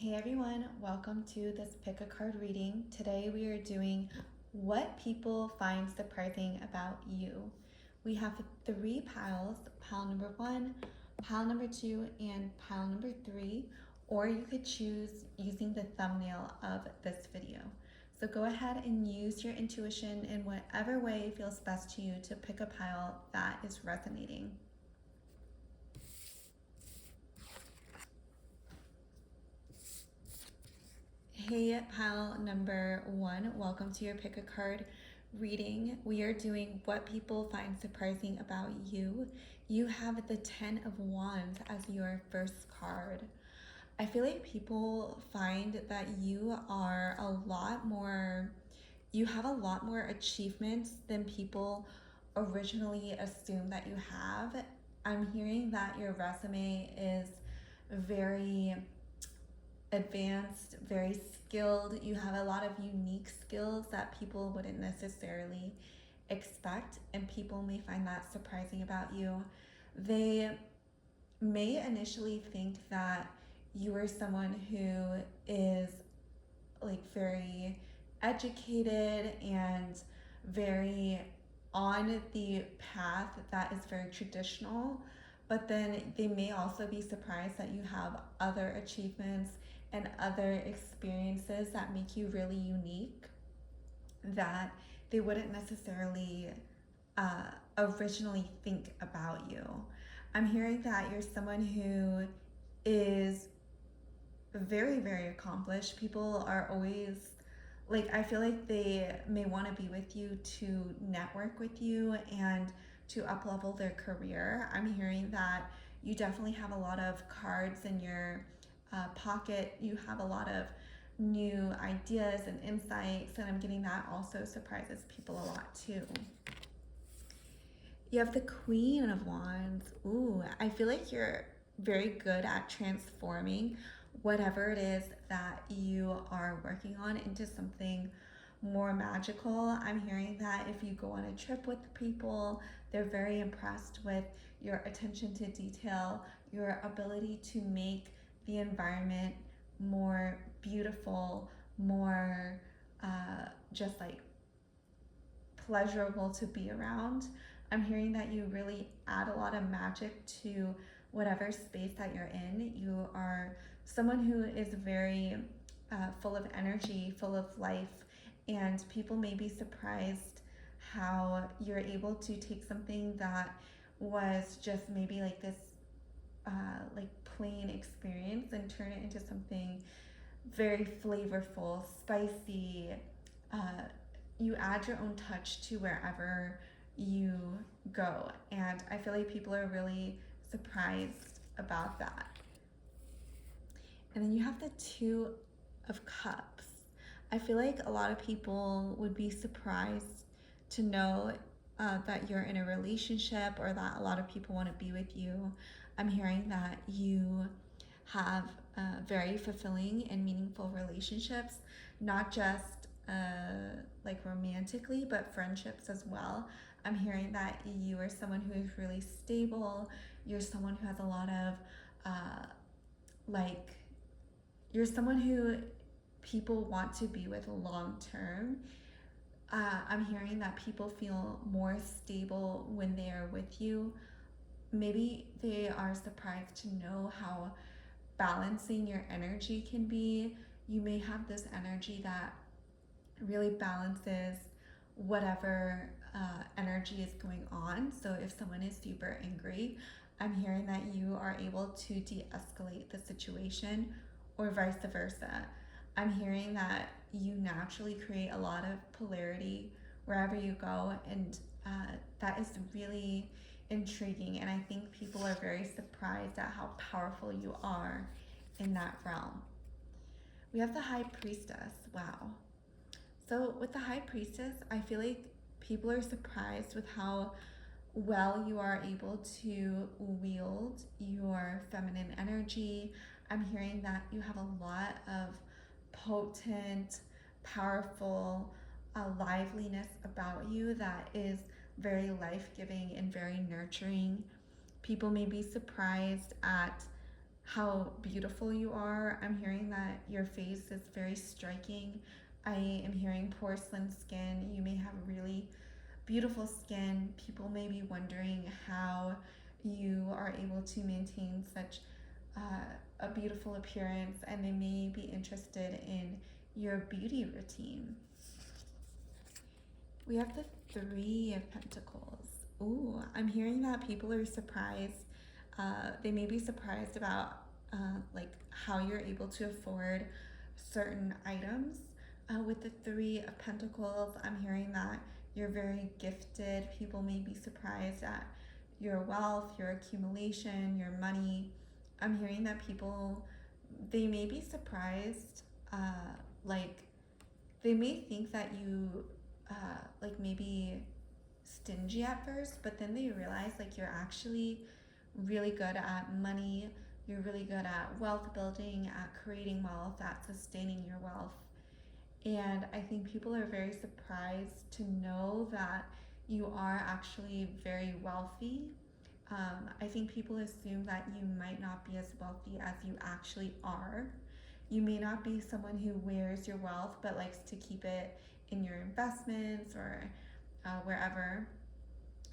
Hey everyone, welcome to this pick a card reading. Today we are doing what people find surprising about you. We have 3 piles, pile number 1, pile number 2, and pile number 3, or you could choose using the thumbnail of this video. So go ahead and use your intuition in whatever way feels best to you to pick a pile that is resonating. Hey, pile number 1, welcome to your pick a card reading. We are doing what people find surprising about you. You have the 10 of Wands as your first card. I feel like people find that you have a lot more achievements than people originally assumed that you have. I'm hearing that your resume is very advanced, very skilled. You have a lot of unique skills that people wouldn't necessarily expect, and people may find that surprising about you. They may initially think that you are someone who is like very educated and very on the path that is very traditional, but then they may also be surprised that you have other achievements and other experiences that make you really unique that they wouldn't necessarily originally think about you. I'm hearing that you're someone who is very, very accomplished. People are always like, I feel like they may want to be with you to network with you and to up-level their career. I'm hearing that you definitely have a lot of cards in your pocket. You have a lot of new ideas and insights, and I'm getting that also surprises people a lot too. You have the Queen of Wands. Ooh, I feel like you're very good at transforming whatever it is that you are working on into something more magical. I'm hearing that if you go on a trip with people, they're very impressed with your attention to detail, your ability to make the environment more beautiful, more just like pleasurable to be around. I'm hearing that you really add a lot of magic to whatever space that you're in. You are someone who is very full of energy, full of life, and people may be surprised how you're able to take something that was just maybe like this like plain experience and turn it into something very flavorful, spicy. You add your own touch to wherever you go, and I feel like people are really surprised about that. And then you have the 2 of Cups. I feel like a lot of people would be surprised to know that you're in a relationship or that a lot of people want to be with you. I'm hearing that you have very fulfilling and meaningful relationships, not just like romantically, but friendships as well. I'm hearing that you are someone who is really stable. You're someone who has a lot of you're someone who people want to be with long term. I'm hearing that people feel more stable when they are with you. Maybe they are surprised to know how balancing your energy can be. You may have this energy that really balances whatever energy is going on. So if someone is super angry, I'm hearing that you are able to de-escalate the situation, or vice versa. I'm hearing that you naturally create a lot of polarity wherever you go, and that is really intriguing, and I think people are very surprised at how powerful you are in that realm. We have the High Priestess. Wow. So with the High Priestess, I feel like people are surprised with how well you are able to wield your feminine energy. I'm hearing that you have a lot of potent, powerful liveliness about you that is very life-giving and very nurturing. People may be surprised at how beautiful you are. I'm hearing that your face is very striking. I am hearing porcelain skin. You may have really beautiful skin. People may be wondering how you are able to maintain such a beautiful appearance, and they may be interested in your beauty routine. We have the Three of Pentacles. Ooh, I'm hearing that people are surprised. They may be surprised about like how you're able to afford certain items. With the Three of Pentacles, I'm hearing that you're very gifted. People may be surprised at your wealth, your accumulation, your money. I'm hearing that people, they may be surprised, like they may think that you like maybe stingy at first, but then they realize like you're actually really good at money. You're really good at wealth building, at creating wealth, at sustaining your wealth. And I think people are very surprised to know that you are actually very wealthy. I think people assume that you might not be as wealthy as you actually are. You may not be someone who wears your wealth but likes to keep it in your investments or wherever.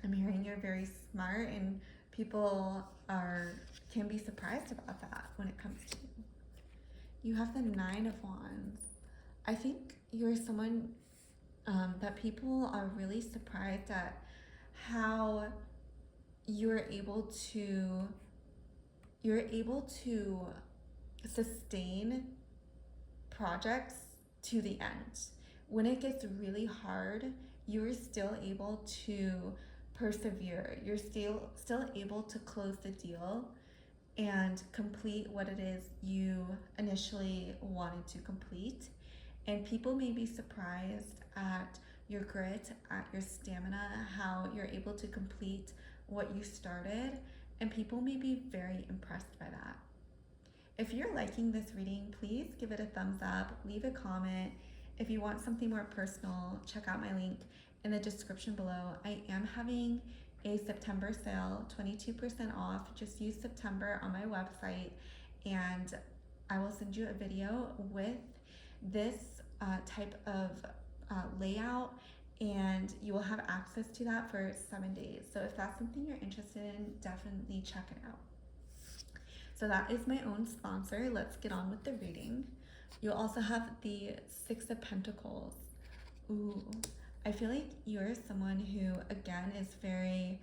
I'm hearing you're very smart, and people can be surprised about that when it comes to you. You have the Nine of Wands. I think you're someone that people are really surprised at how you're able to sustain projects to the end. When it gets really hard, you're still able to persevere. You're still able to close the deal and complete what it is you initially wanted to complete. And people may be surprised at your grit, at your stamina, how you're able to complete what you started, and people may be very impressed by that. If you're liking this reading, please give it a thumbs up, leave a comment. If you want something more personal, check out my link in the description below. I am having a September sale, 22% off. Just use September on my website, and I will send you a video with this type of layout, and you will have access to that for 7 days. So if that's something you're interested in, definitely check it out. So that is my own sponsor. Let's get on with the reading. You'll also have the Six of Pentacles. Ooh, I feel like you're someone who, again, is very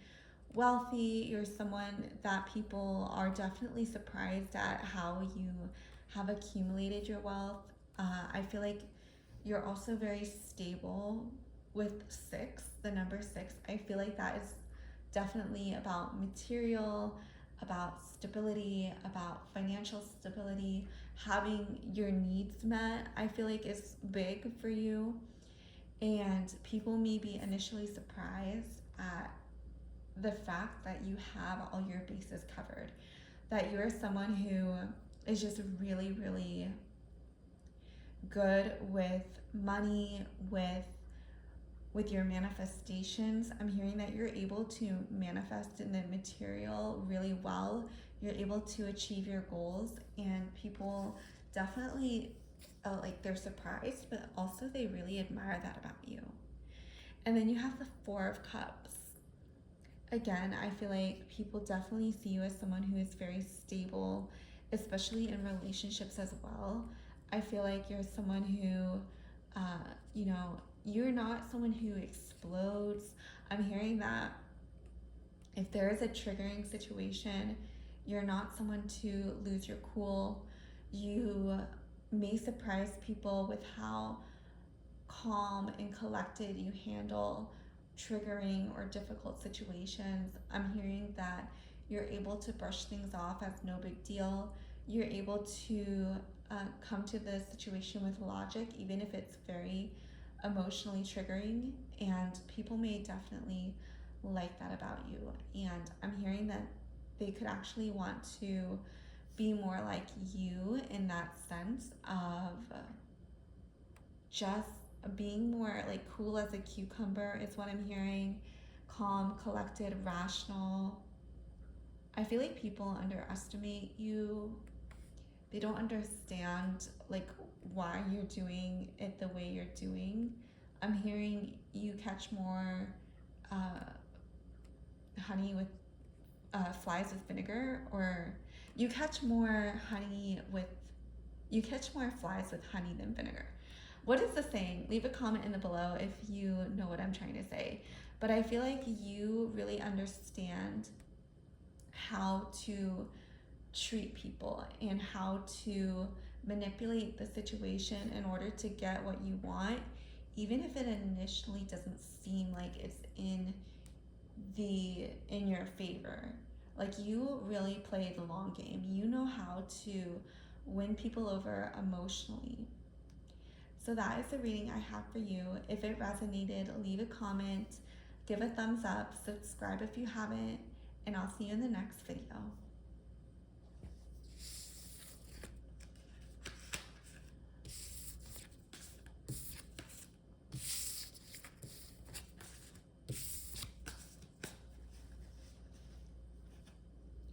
wealthy. You're someone that people are definitely surprised at how you have accumulated your wealth. I feel like you're also very stable with six, the number six. I feel like that is definitely about material, about stability, about financial stability, having your needs met. I feel like is big for you. And people may be initially surprised at the fact that you have all your bases covered, that you're someone who is just really, really good with money, with your manifestations. I'm hearing that you're able to manifest in the material really well. You're able to achieve your goals, and people definitely like they're surprised, but also they really admire that about you. And then you have the Four of Cups. Again, I feel like people definitely see you as someone who is very stable, especially in relationships as well. I feel like you're someone who, you're not someone who explodes. I'm hearing that if there is a triggering situation, you're not someone to lose your cool. You may surprise people with how calm and collected you handle triggering or difficult situations. I'm hearing that you're able to brush things off as no big deal. You're able to come to the situation with logic, even if it's very emotionally triggering, and people may definitely like that about you. And I'm hearing that they could actually want to be more like you in that sense of just being more like cool as a cucumber is what I'm hearing. Calm, collected, rational. I feel like people underestimate you. They don't understand like why you're doing it the way you're doing. I'm hearing you catch more honey with flies with vinegar, or you catch more flies with honey than vinegar. What is the saying? Leave a comment in the below if you know what I'm trying to say. But I feel like you really understand how to treat people and how to manipulate the situation in order to get what you want, even if it initially doesn't seem like it's in your favor. Like, you really play the long game. You know how to win people over emotionally. So that is the reading I have for you. If it resonated, leave a comment, give a thumbs up, subscribe if you haven't, and I'll see you in the next video.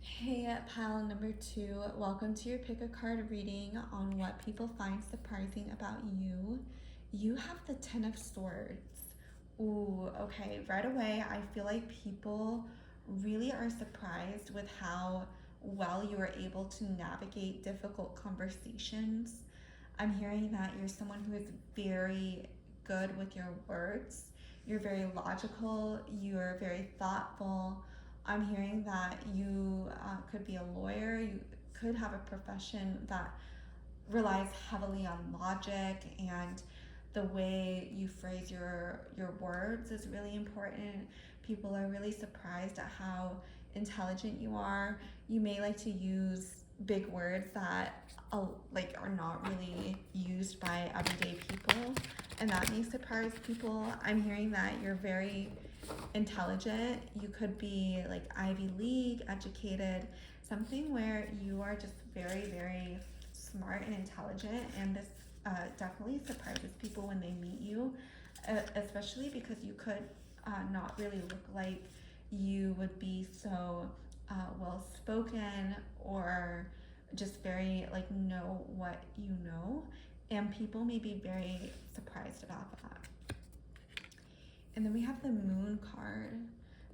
Hey, pile number 2, welcome to your pick a card reading on what people find surprising about you. You have the 10 of Swords. Ooh, okay, right away, I feel like people really are surprised with how well you are able to navigate difficult conversations. I'm hearing that you're someone who is very good with your words. You're very logical, you're very thoughtful. I'm hearing that you could be a lawyer, you could have a profession that relies heavily on logic, and the way you phrase your words is really important. People are really surprised at how intelligent you are. You may like to use big words that are not really used by everyday people, and that may surprise people. I'm hearing that you're very intelligent. You could be like Ivy League educated, something where you are just very, very smart and intelligent, and this definitely surprises people when they meet you, especially because you could not really look like you would be so well spoken, or just very like know what you know, and people may be very surprised about that. And then we have the Moon card.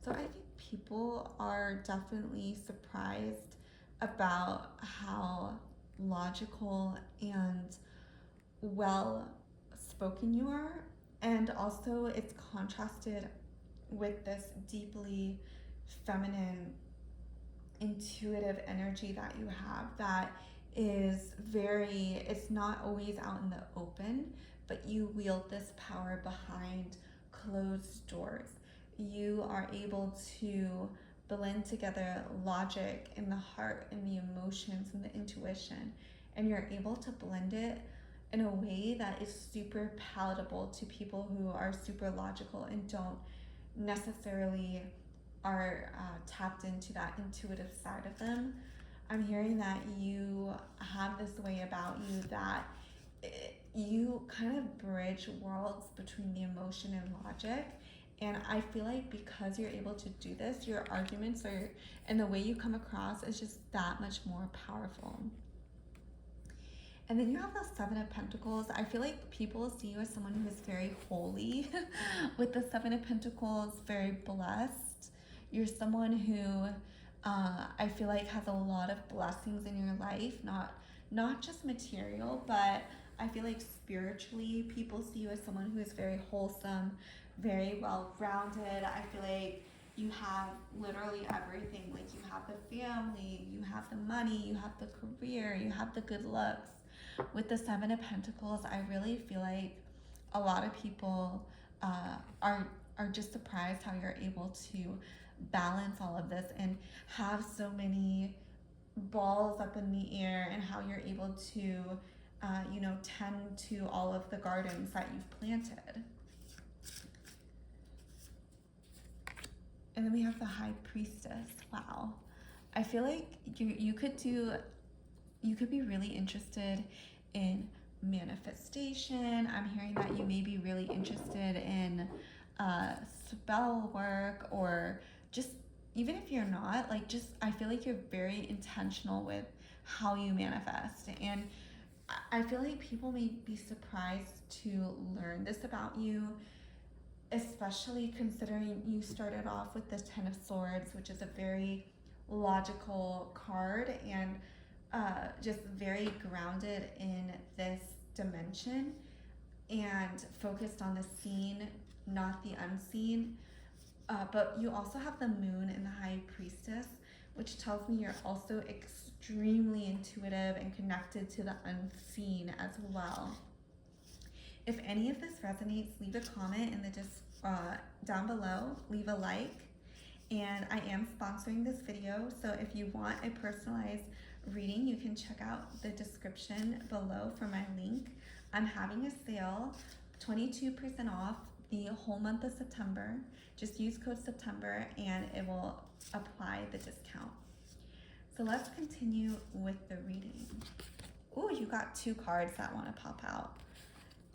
So I think people are definitely surprised about how logical and well spoken you are, and also it's contrasted with this deeply feminine, intuitive energy that you have that is very, it's not always out in the open, but you wield this power behind closed doors. You are able to blend together logic and the heart and the emotions and the intuition, and you're able to blend it in a way that is super palatable to people who are super logical and don't necessarily are tapped into that intuitive side of them. I'm hearing that you have this way about you that you kind of bridge worlds between the emotion and logic, and I feel like because you're able to do this, your arguments are, and the way you come across is just that much more powerful. And then you have the Seven of Pentacles. I feel like people see you as someone who is very holy with the Seven of Pentacles, very blessed. You're someone who I feel like has a lot of blessings in your life, not just material, but I feel like spiritually people see you as someone who is very wholesome, very well-rounded. I feel like you have literally everything. Like, you have the family, you have the money, you have the career, you have the good looks. With the Seven of Pentacles, I really feel like a lot of people are just surprised how you're able to balance all of this and have so many balls up in the air, and how you're able to tend to all of the gardens that you've planted. And then we have the High Priestess. Wow. I feel like you could be really interested in manifestation. I'm hearing that you may be really interested in spell work, or just, even if you're not, like, just, I feel like you're very intentional with how you manifest. And I feel like people may be surprised to learn this about you, especially considering you started off with the Ten of Swords, which is a very logical card and just very grounded in this dimension and focused on the seen, not the unseen. But you also have the Moon and the High Priestess, which tells me you're also extremely intuitive and connected to the unseen as well. If any of this resonates, leave a comment in the down below, leave a like. And I am sponsoring this video, so if you want a personalized reading, you can check out the description below for my link. I'm having a sale, 22% off the whole month of September. Just use code September and it will apply the discount. So let's continue with the reading. Ooh, you got two cards that want to pop out.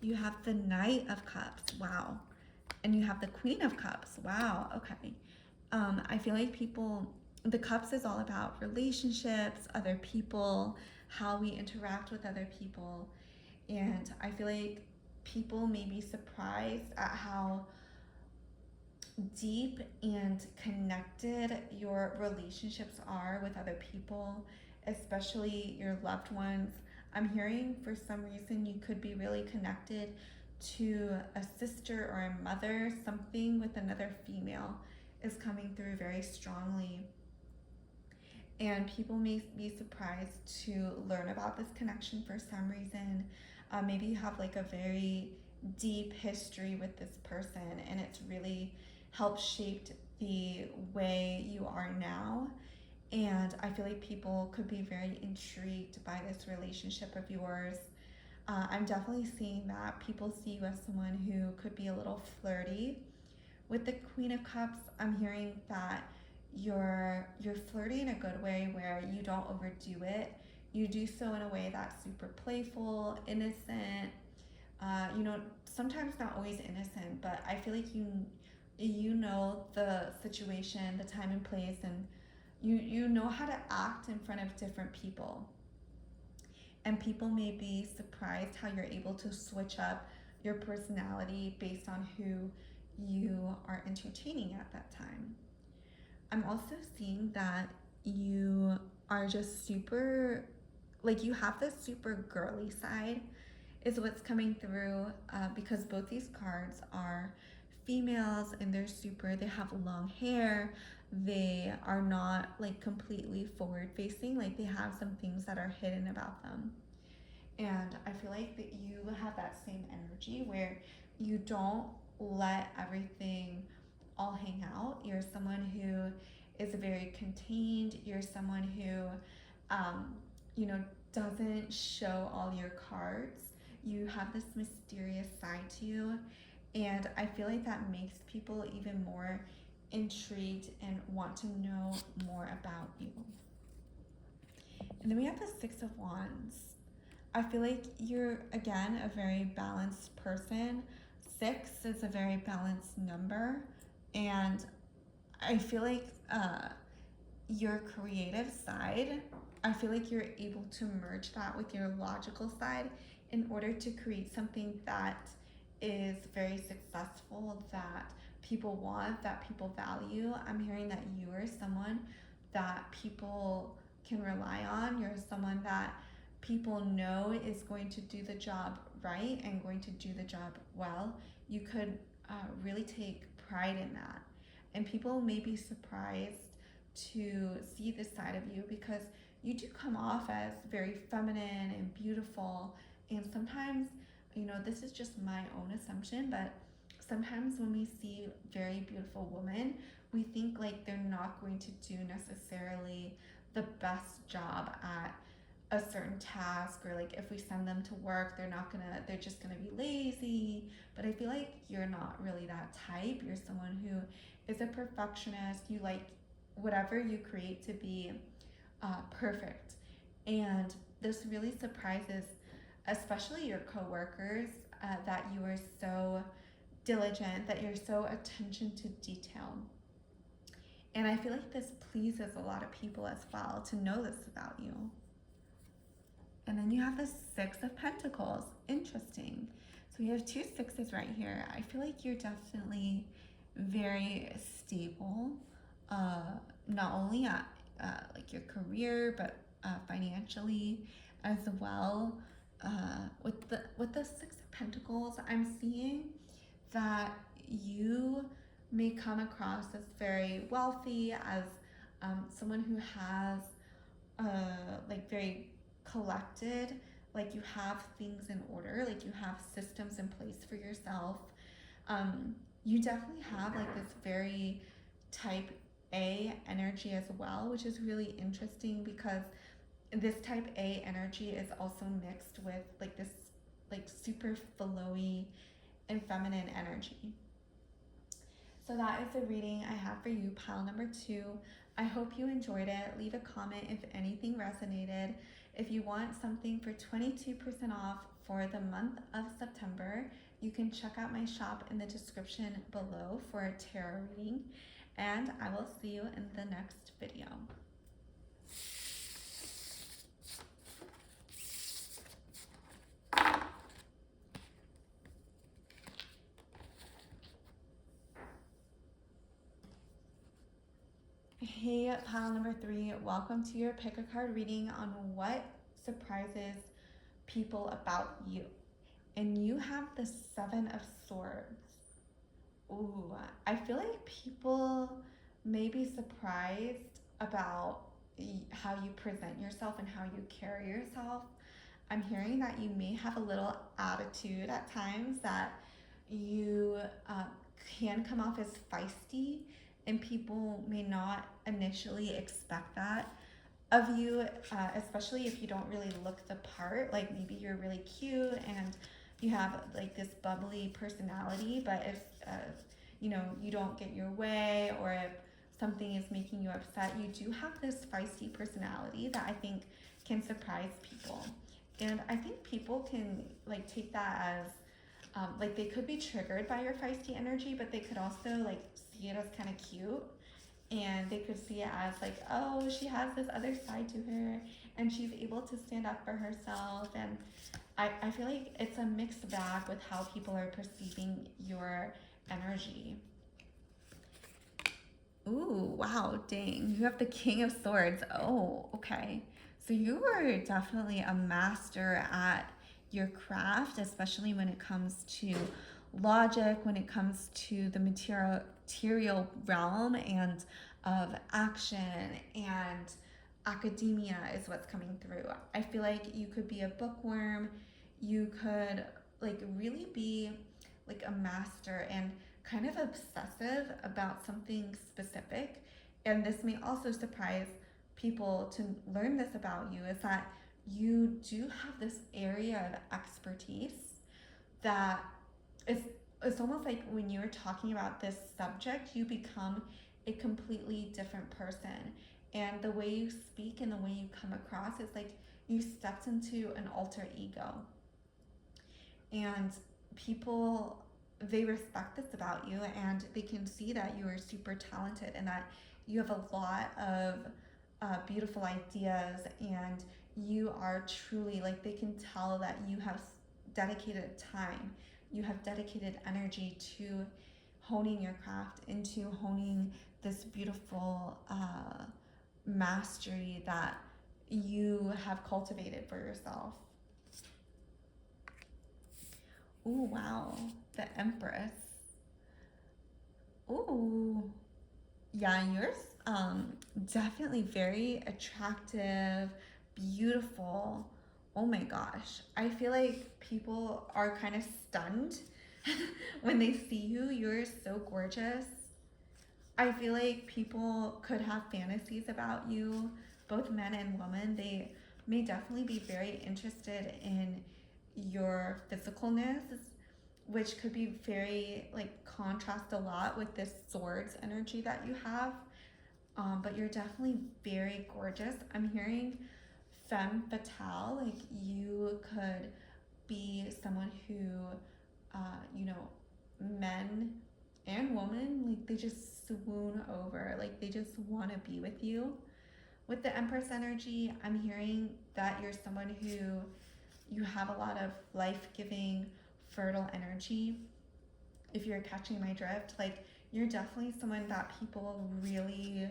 You have the Knight of Cups, wow. And you have the Queen of Cups, wow, okay. I feel like the Cups is all about relationships, other people, how we interact with other people. And I feel like people may be surprised at how deep and connected your relationships are with other people, especially your loved ones. I'm hearing for some reason you could be really connected to a sister or a mother. Something with another female is coming through very strongly. And people may be surprised to learn about this connection for some reason. Maybe you have like a very deep history with this person and it's really helped shape the way you are now. And I feel like people could be very intrigued by this relationship of yours. I'm definitely seeing that people see you as someone who could be a little flirty. With the Queen of Cups, I'm hearing that you're flirty in a good way where you don't overdo it. You do so in a way that's super playful, innocent, sometimes not always innocent, but I feel like you know the situation, the time and place, and you know how to act in front of different people. And people may be surprised how you're able to switch up your personality based on who you are entertaining at that time. I'm also seeing that you are just super, like, you have this super girly side is what's coming through, because both these cards are females and they have long hair. They are not like completely forward facing, like they have some things that are hidden about them. And I feel like that you have that same energy where you don't let everything all hang out. You're someone who is very contained. You're someone who, doesn't show all your cards. You have this mysterious side to you. And I feel like that makes people even more intrigued and want to know more about you. And then we have the Six of Wands. I feel like you're, again, a very balanced person. 6 is a very balanced number. And I feel like your creative side, I feel like you're able to merge that with your logical side in order to create something that is very successful, that people want, that people value. I'm hearing that you are someone that people can rely on. You're someone that people know is going to do the job right and going to do the job well. You could really take pride in that. And people may be surprised to see this side of you because you do come off as very feminine and beautiful. And sometimes, this is just my own assumption, but sometimes when we see very beautiful women, we think like they're not going to do necessarily the best job at a certain task, or like if we send them to work, they're just gonna be lazy. But I feel like you're not really that type. You're someone who is a perfectionist. You like whatever you create to be perfect. And this really surprises especially your coworkers, that you are so diligent, that you're so attention to detail. And I feel like this pleases a lot of people as well to know this about you. And then you have the Six of Pentacles. Interesting. So you have two sixes right here. I feel like you're definitely very stable, not only at like your career, but financially as well. With the Six of Pentacles, I'm seeing that you may come across as very wealthy, as someone who has like very collected, like you have things in order, like you have systems in place for yourself. You definitely have like this very type A energy as well, which is really interesting because this type A energy is also mixed with like this like super flowy and feminine energy. So that is the reading I have for you, pile number 2. I hope you enjoyed it. Leave a comment if anything resonated. If you want something for 22% off for the month of September, you can check out my shop in the description below for a tarot reading. And I will see you in the next video. Hey, pile number 3, welcome to your pick a card reading on what surprises people about you. And you have the Seven of Swords. Ooh, I feel like people may be surprised about how you present yourself and how you carry yourself. I'm hearing that you may have a little attitude at times, that you can come off as feisty, and people may not initially expect that of you, especially if you don't really look the part. Like maybe you're really cute and you have like this bubbly personality, but if you know, you don't get your way, or if something is making you upset, you do have this feisty personality that I think can surprise people. And I think people can like take that as like they could be triggered by your feisty energy, but they could also like see it as kind of cute, and they could see it as like, oh, she has this other side to her and she's able to stand up for herself. And I feel like it's a mixed bag with how people are perceiving your energy. Ooh, wow, dang. You have the King of Swords. Oh, okay. So you are definitely a master at your craft, especially when it comes to logic, when it comes to the material realm and of action and academia is what's coming through. I feel like you could be a bookworm. You could like really be like a master and kind of obsessive about something specific. And this may also surprise people to learn this about you, is that you do have this area of expertise that is, it's almost like when you're talking about this subject, you become a completely different person. And the way you speak and the way you come across is like you stepped into an alter ego. And people, they respect this about you, and they can see that you are super talented and that you have a lot of beautiful ideas, and you are truly like, they can tell that you have dedicated time, you have dedicated energy to honing your craft, into honing this beautiful mastery that you have cultivated for yourself. Ooh, wow. The Empress. Ooh. Yeah, yours definitely very attractive, beautiful. Oh my gosh. I feel like people are kind of stunned when they see you. You're so gorgeous. I feel like people could have fantasies about you, both men and women. They may definitely be very interested in your physicalness, which could be very like contrast a lot with this swords energy that you have. But you're definitely very gorgeous. I'm hearing femme fatale, like you could be someone who, you know, men and woman, like they just swoon over, like they just want to be with you. With the Empress energy, I'm hearing that you're someone who you have a lot of life-giving, fertile energy. If you're catching my drift, like you're definitely someone that people really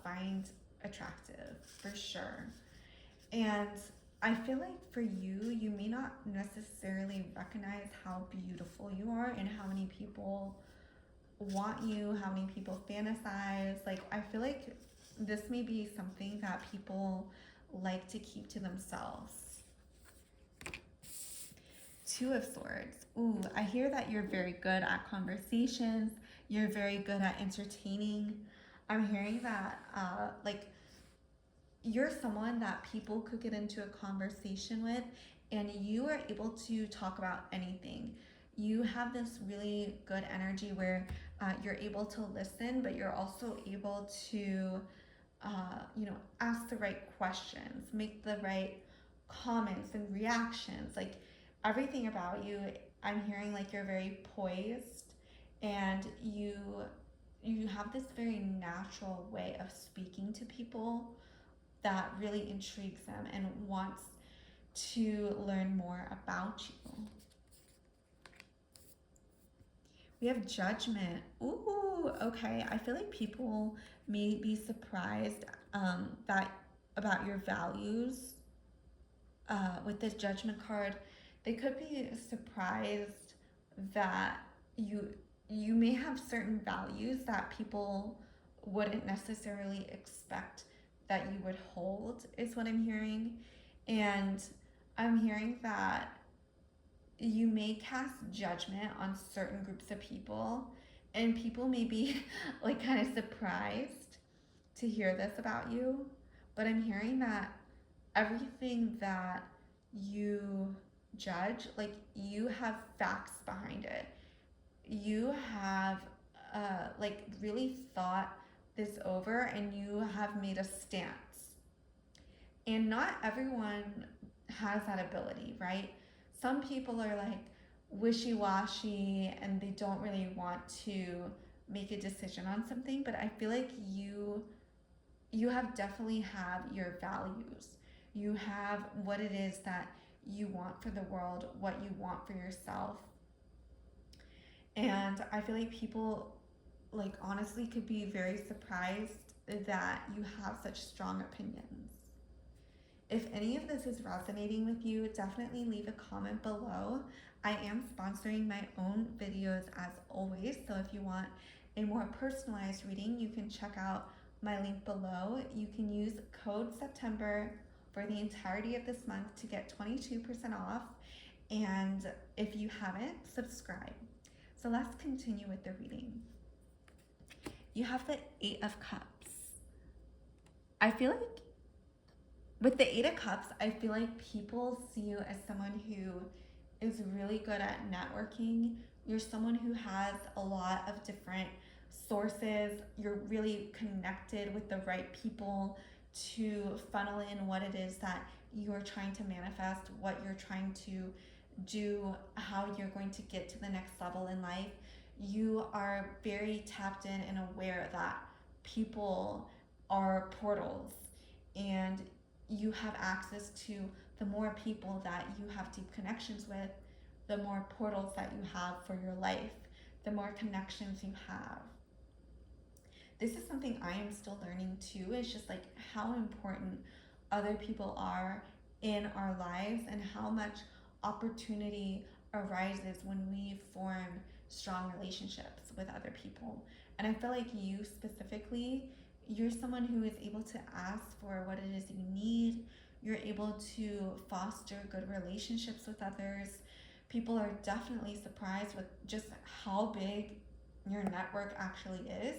find attractive for sure. And I feel like for you, you may not necessarily recognize how beautiful you are and how many people want you, how many people fantasize. Like, I feel like this may be something that people like to keep to themselves. Two of Swords. Ooh, I hear that you're very good at conversations. You're very good at entertaining. I'm hearing that, like, you're someone that people could get into a conversation with, and you are able to talk about anything. You have this really good energy where you're able to listen, but you're also able to, ask the right questions, make the right comments and reactions. Like everything about you, I'm hearing like you're very poised, and you have this very natural way of speaking to people that really intrigues them and wants to learn more about you. We have Judgment. Ooh, okay. I feel like people may be surprised that about your values with this Judgment card. They could be surprised that you may have certain values that people wouldn't necessarily expect that you would hold, is what I'm hearing. And I'm hearing that you may cast judgment on certain groups of people, and people may be like kind of surprised to hear this about you. But I'm hearing that everything that you judge, like you have facts behind it. You have like really thought this over, and you have made a stance. And not everyone has that ability, right? Some people are like wishy-washy and they don't really want to make a decision on something, but I feel like you have definitely have your values. You have what it is that you want for the world, what you want for yourself. And I feel like people like honestly could be very surprised that you have such strong opinions. If any of this is resonating with you, definitely leave a comment below. I am sponsoring my own videos as always, so if you want a more personalized reading, you can check out my link below. You can use code September for the entirety of this month to get 22% off. And if you haven't, subscribe. So let's continue with the reading. You have the Eight of Cups. I feel like with the Eight of Cups, I feel like people see you as someone who is really good at networking. You're someone who has a lot of different sources. You're really connected with the right people to funnel in what it is that you're trying to manifest, what you're trying to do, how you're going to get to the next level in life. You are very tapped in and aware that people are portals, and you have access to the more people that you have deep connections with, the more portals that you have for your life, the more connections you have. This is something I am still learning too. It's just like how important other people are in our lives and how much opportunity arises when we form strong relationships with other people. And I feel like you specifically, you're someone who is able to ask for what it is you need. You're able to foster good relationships with others. People are definitely surprised with just how big your network actually is.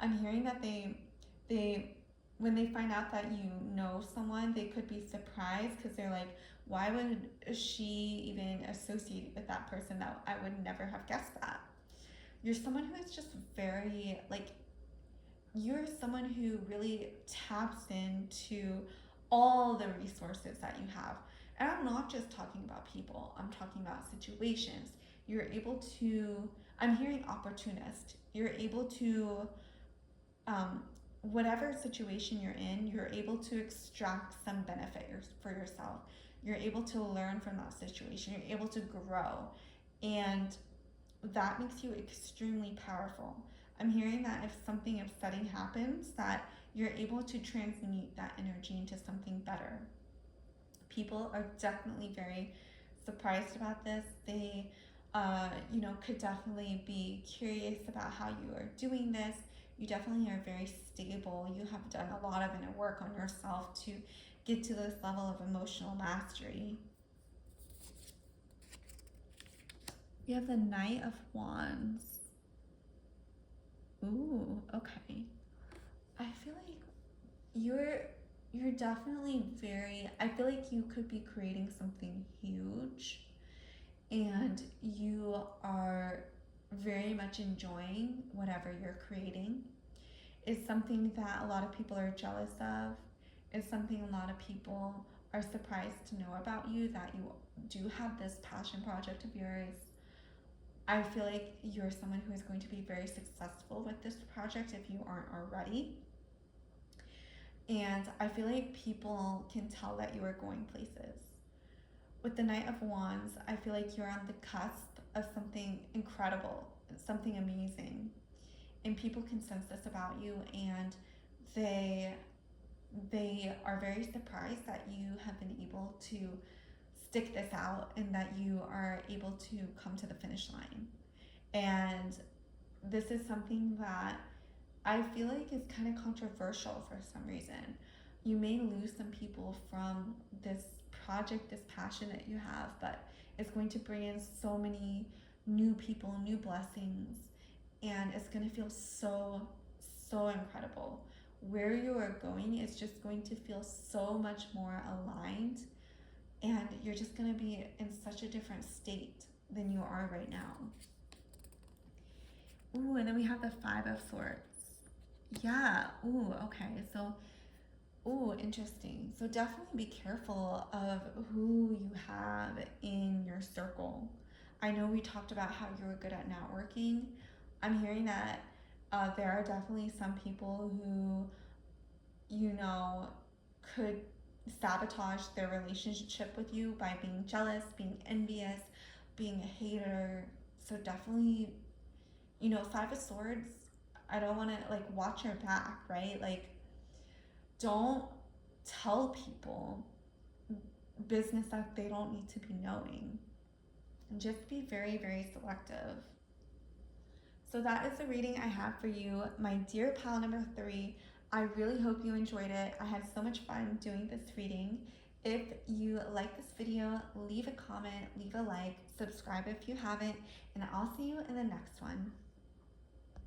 I'm hearing that they when they find out that you know someone, they could be surprised because they're like, why would she even associate with that person? That I would never have guessed that. You're someone who is just very like, you're someone who really taps into all the resources that you have. And I'm not just talking about people, I'm talking about situations. You're able to, I'm hearing opportunist. You're able to, whatever situation you're in, you're able to extract some benefit for yourself. You're able to learn from that situation. You're able to grow. And that makes you extremely powerful. I'm hearing that if something upsetting happens, that you're able to transmute that energy into something better. People are definitely very surprised about this. They, could definitely be curious about how you are doing this. You definitely are very stable. You have done a lot of inner work on yourself to get to this level of emotional mastery. We have the Knight of Wands. Ooh, okay. I feel like you're definitely very, I feel like you could be creating something huge, and you are very much enjoying whatever you're creating. It's something that a lot of people are jealous of. It's something a lot of people are surprised to know about you, that you do have this passion project of yours. I feel like you're someone who is going to be very successful with this project if you aren't already. And I feel like people can tell that you are going places. With the Knight of Wands, I feel like you're on the cusp of something incredible, something amazing. And people can sense this about you, and they are very surprised that you have been able to stick this out and that you are able to come to the finish line. And this is something that I feel like is kind of controversial for some reason. You may lose some people from this project, this passion that you have, but it's going to bring in so many new people, new blessings, and it's going to feel so, so incredible. Where you are going is just going to feel so much more aligned, and you're just going to be in such a different state than you are right now. Ooh, and then we have the Five of Swords. Yeah, ooh, okay, so, ooh, interesting. So definitely be careful of who you have in your circle. I know we talked about how you were good at networking. I'm hearing that there are definitely some people who, could sabotage their relationship with you by being jealous, being envious, being a hater. So definitely, Five of Swords, I don't want to, watch your back, right? Don't tell people business that they don't need to be knowing. And just be very, very selective. So that is the reading I have for you, my dear pal number 3. I really hope you enjoyed it. I had so much fun doing this reading. If you like this video, leave a comment, leave a like, subscribe if you haven't, and I'll see you in the next one.